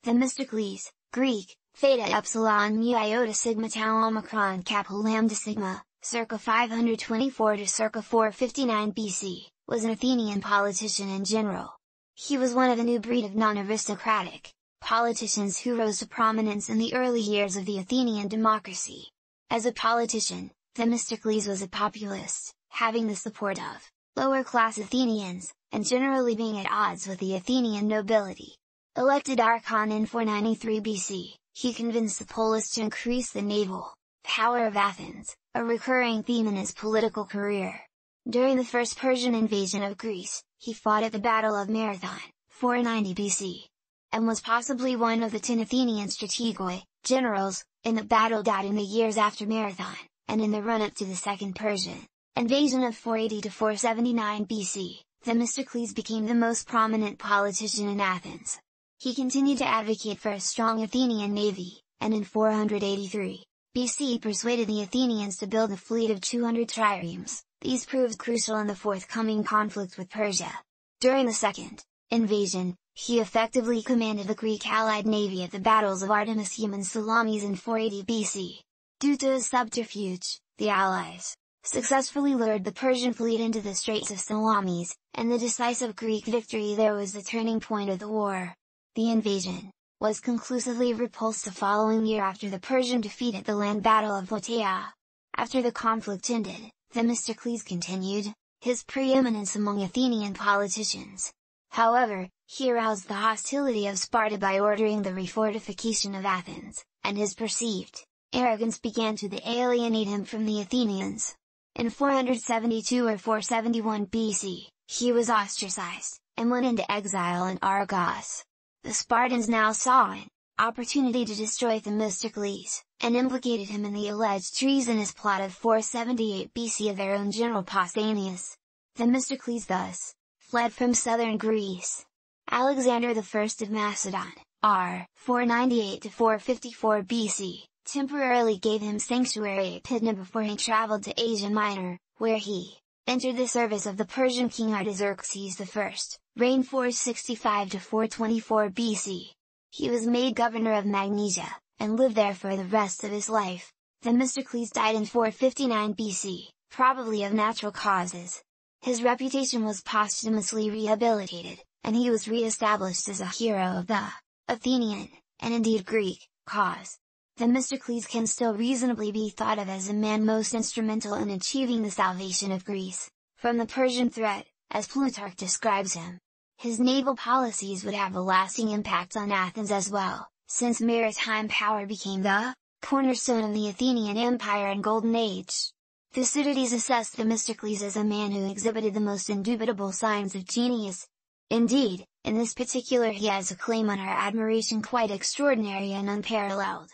Themistocles, Greek, theta epsilon mu iota sigma tau omicron kappa lambda sigma, circa 524 to circa 459 BC, was an Athenian politician and general. He was one of a new breed of non-aristocratic politicians who rose to prominence in the early years of the Athenian democracy. As a politician, Themistocles was a populist, having the support of lower-class Athenians, and generally being at odds with the Athenian nobility. Elected archon in 493 BC, he convinced the polis to increase the naval power of Athens, a recurring theme in his political career. During the first Persian invasion of Greece, he fought at the Battle of Marathon, 490 BC, and was possibly one of the 10 Athenian strategoi, generals, in the battle. In the years after Marathon, and in the run-up to the Second Persian invasion of 480 to 479 BC, Themistocles became the most prominent politician in Athens. He continued to advocate for a strong Athenian navy, and in 483 BC persuaded the Athenians to build a fleet of 200 triremes. These proved crucial in the forthcoming conflict with Persia. During the second invasion, he effectively commanded the Greek allied navy at the battles of Artemisium and Salamis in 480 BC. Due to his subterfuge, the allies successfully lured the Persian fleet into the Straits of Salamis, and the decisive Greek victory there was the turning point of the war. The invasion was conclusively repulsed the following year after the Persian defeat at the land battle of Plataea. After the conflict ended, Themistocles continued his preeminence among Athenian politicians. However, he aroused the hostility of Sparta by ordering the refortification of Athens, and his perceived arrogance began to alienate him from the Athenians. In 472 or 471 BC, he was ostracized, and went into exile in Argos. The Spartans now saw an opportunity to destroy Themistocles, and implicated him in the alleged treasonous plot of 478 BC of their own general Pausanias. Themistocles thus fled from southern Greece. Alexander I of Macedon, r. 498 to 454 BC, temporarily gave him sanctuary at Pydna before he traveled to Asia Minor, where he entered the service of the Persian king Artaxerxes I, reigned 465 to 424 BC. He was made governor of Magnesia, and lived there for the rest of his life. Themistocles died in 459 BC, probably of natural causes. His reputation was posthumously rehabilitated, and he was re-established as a hero of the Athenian, and indeed Greek, cause. Themistocles can still reasonably be thought of as the man most instrumental in achieving the salvation of Greece from the Persian threat, as Plutarch describes him. His naval policies would have a lasting impact on Athens as well, since maritime power became the cornerstone of the Athenian Empire and Golden Age. Thucydides assessed Themistocles as a man who exhibited the most indubitable signs of genius. Indeed, in this particular he has a claim on our admiration quite extraordinary and unparalleled.